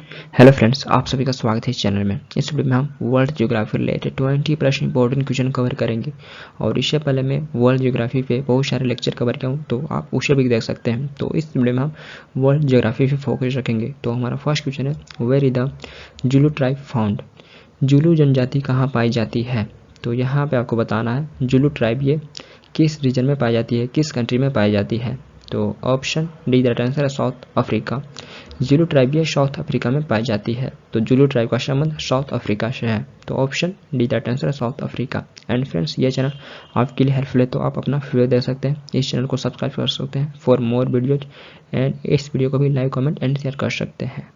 Hello friends, आप सभी का स्वागत है इस चैनल में। इस वीडियो में हम वर्ल्ड ज्योग्राफी रिलेटेड 20 प्रश्न इंपॉर्टेंट क्वेश्चन कवर करेंगे और इससे पहले मैं वर्ल्ड ज्योग्राफी पे बहुत सारे लेक्चर कवर किया हूँ, तो आप उसे भी देख सकते हैं। तो इस वीडियो में हम वर्ल्ड ज्योग्राफी पे फोकस रखेंगे। तो हमारा फर्स्ट क्वेश्चन है, where is the Zulu tribe found? Zulu जनजाति कहाँ पाई जाती है? तो यहाँ पे आपको बताना है जुलू ट्राइब ये किस रीजन में पाई जाती है, किस कंट्री में पाई जाती है। तो ऑप्शन डी द आंसर है साउथ अफ्रीका। जुलू ट्राइब ये साउथ अफ्रीका में पाई जाती है। तो जुलू ट्राइब का संबंध साउथ अफ्रीका से है। तो ऑप्शन डी दैट आंसर है साउथ अफ्रीका। एंड फ्रेंड्स, ये चैनल आपके लिए हेल्पफुल है, तो आप अपना फीडबैक दे सकते हैं, इस चैनल को सब्सक्राइब कर सकते हैं फॉर मोर वीडियोज, एंड इस वीडियो को भी लाइक, कमेंट एंड शेयर कर सकते हैं।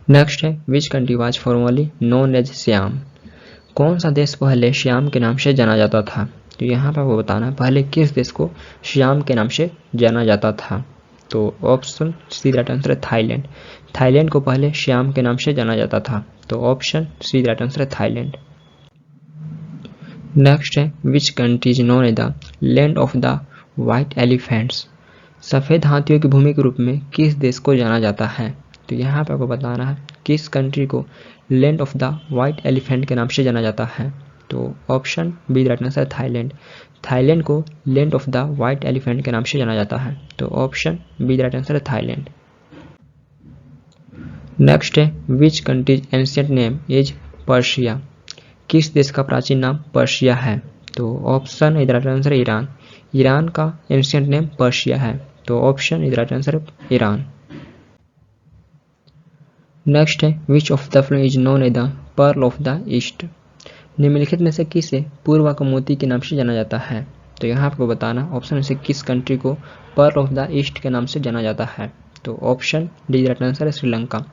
नेक्स्ट है, which country was formerly known as Siam? कौन सा देश पहले श्याम के नाम से जाना जाता था? तो यहाँ पर आपको बताना है पहले किस देश को श्याम के नाम से जाना जाता था। तो ऑप्शन सी दैट आंसर है थाईलैंड। थाईलैंड को पहले श्याम के नाम से जाना जाता था। तो ऑप्शन सी दैट आंसर है थाईलैंड। नेक्स्ट है, which country is known as the land of the white elephants? सफेद हाथियों की भूमि के रूप में किस देश को जाना जाता है? तो यहाँ पे आपको बताना है किस कंट्री को land of the white elephant के नाम से जाना जाता है। तो ऑप्शन बी दैट आंसर है थाईलैंड। थाईलैंड को land of the white elephant के नाम से जाना जाता है। तो ऑप्शन बी दैट आंसर है थाईलैंड। नेक्स्ट है, which countries ancient name is Persia? किस देश का प्राचीन नाम पर्शिया है? तो ऑप्शन इधर आंसर है ईरान। ईरान का एंशिएंट नेम पर्शिया है। तो ऑप्शन इधर आंसर है ईरान। नेक्स्ट है, which of the following is known as the pearl of the east? निम्नलिखित में से किसे पूर्व का मोती के नाम से जाना जाता है? तो यहाँ आपको बताना ऑप्शन में से किस कंट्री को पर्ल ऑफ द ईस्ट के नाम से जाना जाता है। तो ऑप्शन डी दैट आंसर है श्रीलंका।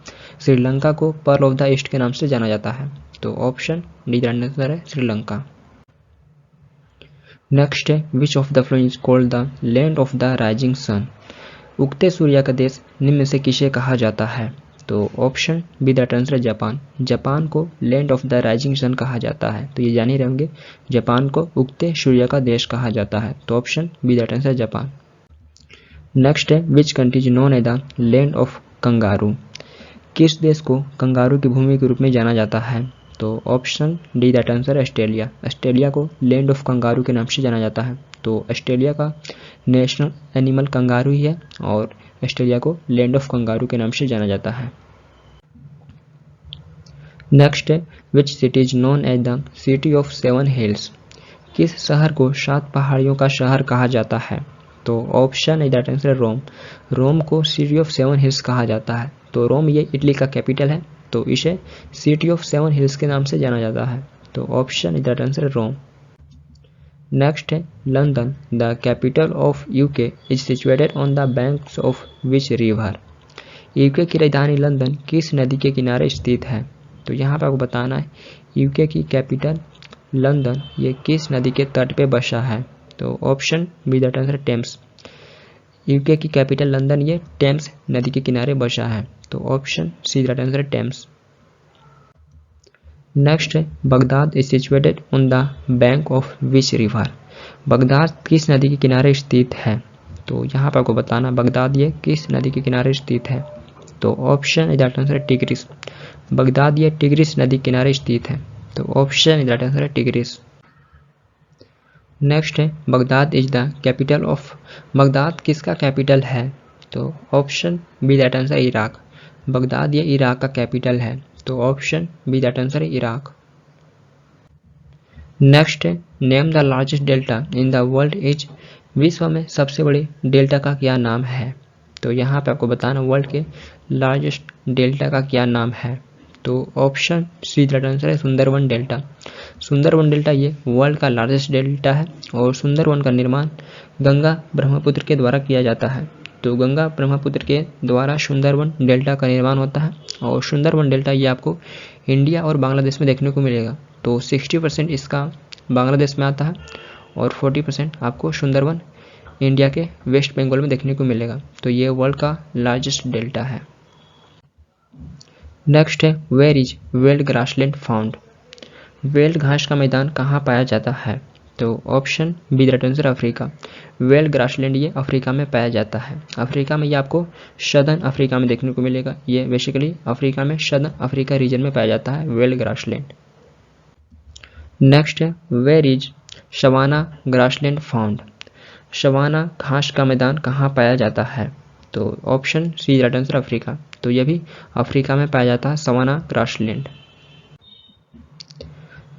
श्रीलंका को पर्ल ऑफ द ईस्ट के नाम से जाना जाता है। तो ऑप्शन डी दैट आंसर है श्रीलंका। नेक्स्ट है, which of the following is called the land of the rising sun? उगते सूर्य का देश निम्न में से किसे कहा जाता है? तो ऑप्शन बी दैट आंसर है जापान। जापान को land of the rising sun कहा जाता है। तो ये जान ही रहेंगे, जापान को उगते सूर्य का देश कहा जाता है। तो ऑप्शन बी दैट आंसर है जापान। नेक्स्ट है, which country is known as the land of kangaroo? किस देश को कंगारू की भूमि के रूप में जाना जाता है? तो ऑप्शन डी दैट आंसर है ऑस्ट्रेलिया। ऑस्ट्रेलिया को लैंड ऑफ कंगारू के नाम से जाना जाता है। तो ऑस्ट्रेलिया का नेशनल एनिमल कंगारू ही है और ऑस्ट्रेलिया को लैंड ऑफ कंगारू के नाम से जाना जाता है। नेक्स्ट है, which city is known as the city of seven hills? किस शहर को 7 पहाड़ियों का शहर कहा जाता है? तो ऑप्शन है दैट आंसर है रोम। रोम को सिटी ऑफ 7 हिल्स कहा जाता है। तो रोम ये इटली का कैपिटल है, तो इसे सिटी ऑफ 7 हिल्स के नाम से जाना जाता है। तो ऑप्शन इज दैट आंसर है रोम। नेक्स्ट है, London the capital of UK is situated on the banks of which river? UK की राजधानी लंदन किस नदी के किनारे स्थित है? तो यहाँ पर आपको बताना है यूके की कैपिटल लंदन ये किस नदी के तट पे बसा है। तो option B that answer Thames. UK की कैपिटल लंदन ये टेम्स नदी के किनारे बसा है। तो option C that answer Thames. Next है, Baghdad is situated on the bank of which river? Baghdad किस नदी के किनारे स्थित है? तो यहाँ पर आपको बताना बगदाद ये किस नदी के किनारे स्थित है। तो ऑप्शन इज दैट आंसर है टिग्रिस। बगदाद ये टिग्रिस नदी के किनारे स्थित है। तो ऑप्शन इज दैट आंसर है टिग्रिस। नेक्स्ट है, Baghdad is the capital of, Baghdad किसका कैपिटल है? तो option B that answer Iraq. Baghdad ये इराक का कैपिटल है। तो ऑप्शन बी दैट आंसर है इराक। नेक्स्ट है, name the largest delta in the world is, विश्व में सबसे बड़े डेल्टा का क्या नाम है? तो यहाँ पे आपको बताना वर्ल्ड के लार्जेस्ट डेल्टा का क्या नाम है। तो ऑप्शन सी दैट आंसर है सुंदरवन डेल्टा। सुंदरवन डेल्टा ये वर्ल्ड का लार्जेस्ट डेल्टा है और सुंदरवन का निर्माण गंगा ब्रह्मपुत्र के द्वारा किया जाता है। तो गंगा ब्रह्मपुत्र के द्वारा सुंदरवन डेल्टा का निर्माण होता है और सुंदरवन डेल्टा ये आपको इंडिया और बांग्लादेश में देखने को मिलेगा। तो 60% इसका बांग्लादेश में आता है और 40% आपको सुंदरवन इंडिया के वेस्ट बंगाल में देखने को मिलेगा। तो ये वर्ल्ड का लार्जेस्ट डेल्टा है। नेक्स्ट है, where is veld grassland found? Veld घास का मैदान कहाँ पाया जाता है? तो option B the right answer Africa. Veld grassland ये अफ्रीका में पाया जाता है। अफ्रीका में ये आपको सदर्न अफ्रीका में देखने को मिलेगा। ये बेसिकली अफ्रीका में सदर्न अफ्रीका रीजन में पाया जाता है वेल ग्रासलैंड। नेक्स्ट है where is savanna grassland found. Savanna घास का मैदान कहाँ पाया जाता है? तो option C right answer Africa. तो यह भी अफ्रीका में पाया जाता है सवाना ग्रासलैंड।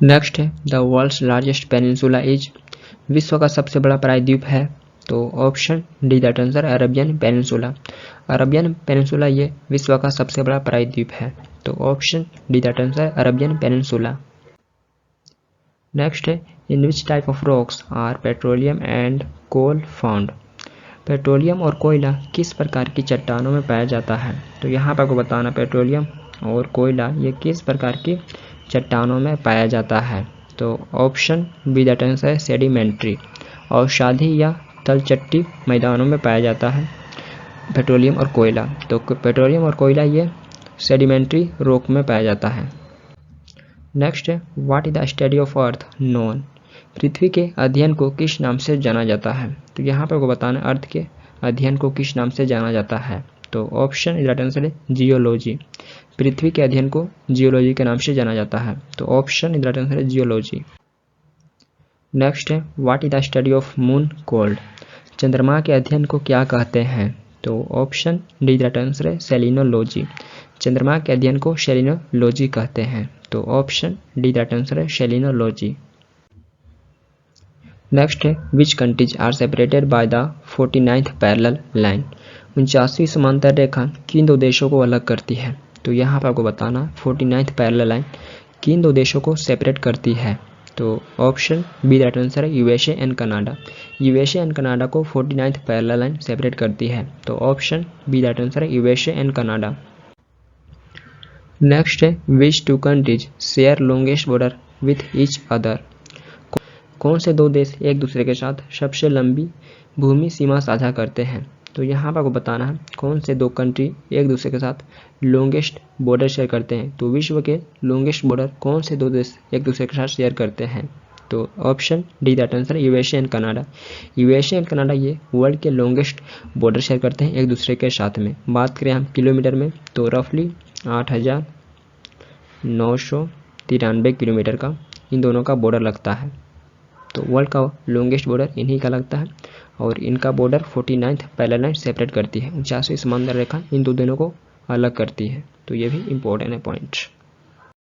नेक्स्ट है the world's largest peninsula is. विश्व का सबसे बड़ा प्रायद्वीप है। तो option D right answer Arabian peninsula. Arabian peninsula ये विश्व का सबसे बड़ा प्रायद्वीप है। तो option D right answer Arabian peninsula. Next है in which type of rocks are petroleum and coal found. Petroleum और कोयला किस प्रकार की चट्टानों में पाया जाता है? तो यहाँ पर आपको बताना पेट्रोलियम और कोयला ये किस प्रकार की चट्टानों में पाया जाता है। तो ऑप्शन बी दैट आंसर है सेडिमेंट्री। अवसादी या तलचट्टी मैदानों में पाया जाता है पेट्रोलियम और कोयला। तो पेट्रोलियम और कोयला ये सेडिमेंट्री रॉक में पाया जाता है। नेक्स्ट है what is the study of earth known. पृथ्वी के अध्ययन को किस नाम से जाना जाता है? तो यहाँ पर आपको बताना अर्थ के अध्ययन को किस नाम से जाना जाता है। तो ऑप्शन इज राइट आंसर है जियोलॉजी। पृथ्वी के अध्ययन को जियोलॉजी के नाम से जाना जाता है। तो ऑप्शन इज राइट आंसर है जियोलॉजी। नेक्स्ट है what is the study of moon called. चंद्रमा के अध्ययन को क्या कहते हैं? तो ऑप्शन डी राइट आंसर है सेलिनोलॉजी। चंद्रमा के अध्ययन को सेलिनोलॉजी कहते हैं। तो ऑप्शन डी राइट आंसर है सेलिनोलॉजी। नेक्स्ट है which countries are separated by the 49th parallel line. 49वीं समांतर रेखा किन दो देशों को अलग करती है? तो यहाँ पर आपको बताना 49th पैरेलल लाइन किन दो देशों को सेपरेट करती है। तो ऑप्शन बी राइट आंसर है USA and Canada. USA and Canada को 49th पैरेलल लाइन सेपरेट करती है। तो ऑप्शन बी राइट आंसर है यूएसए एंड कनाडा। नेक्स्ट है which two countries share longest border with each other. कौन से दो देश एक दूसरे के साथ सबसे लंबी भूमि सीमा साझा करते हैं? तो यहाँ पर आपको बताना है कौन से दो कंट्री एक दूसरे के साथ लॉन्गेस्ट बॉर्डर शेयर करते हैं। तो विश्व के लॉन्गेस्ट बॉर्डर कौन से दो देश एक दूसरे के साथ शेयर करते हैं? तो ऑप्शन डी दैट आंसर है USA and Canada. USA and Canada ये वर्ल्ड के लॉन्गेस्ट बॉर्डर शेयर करते हैं एक दूसरे के साथ में। बात करें हम किलोमीटर में तो रफली 8,993 किलोमीटर का इन दोनों का बॉर्डर लगता है। तो वर्ल्ड का लॉन्गेस्ट बॉर्डर इन्हीं का लगता है और इनका border 49th parallel line separate करती है। 49वीं समांतर रेखा इन दो दोनों को अलग करती है। तो ये भी इम्पोर्टेंट है पॉइंट।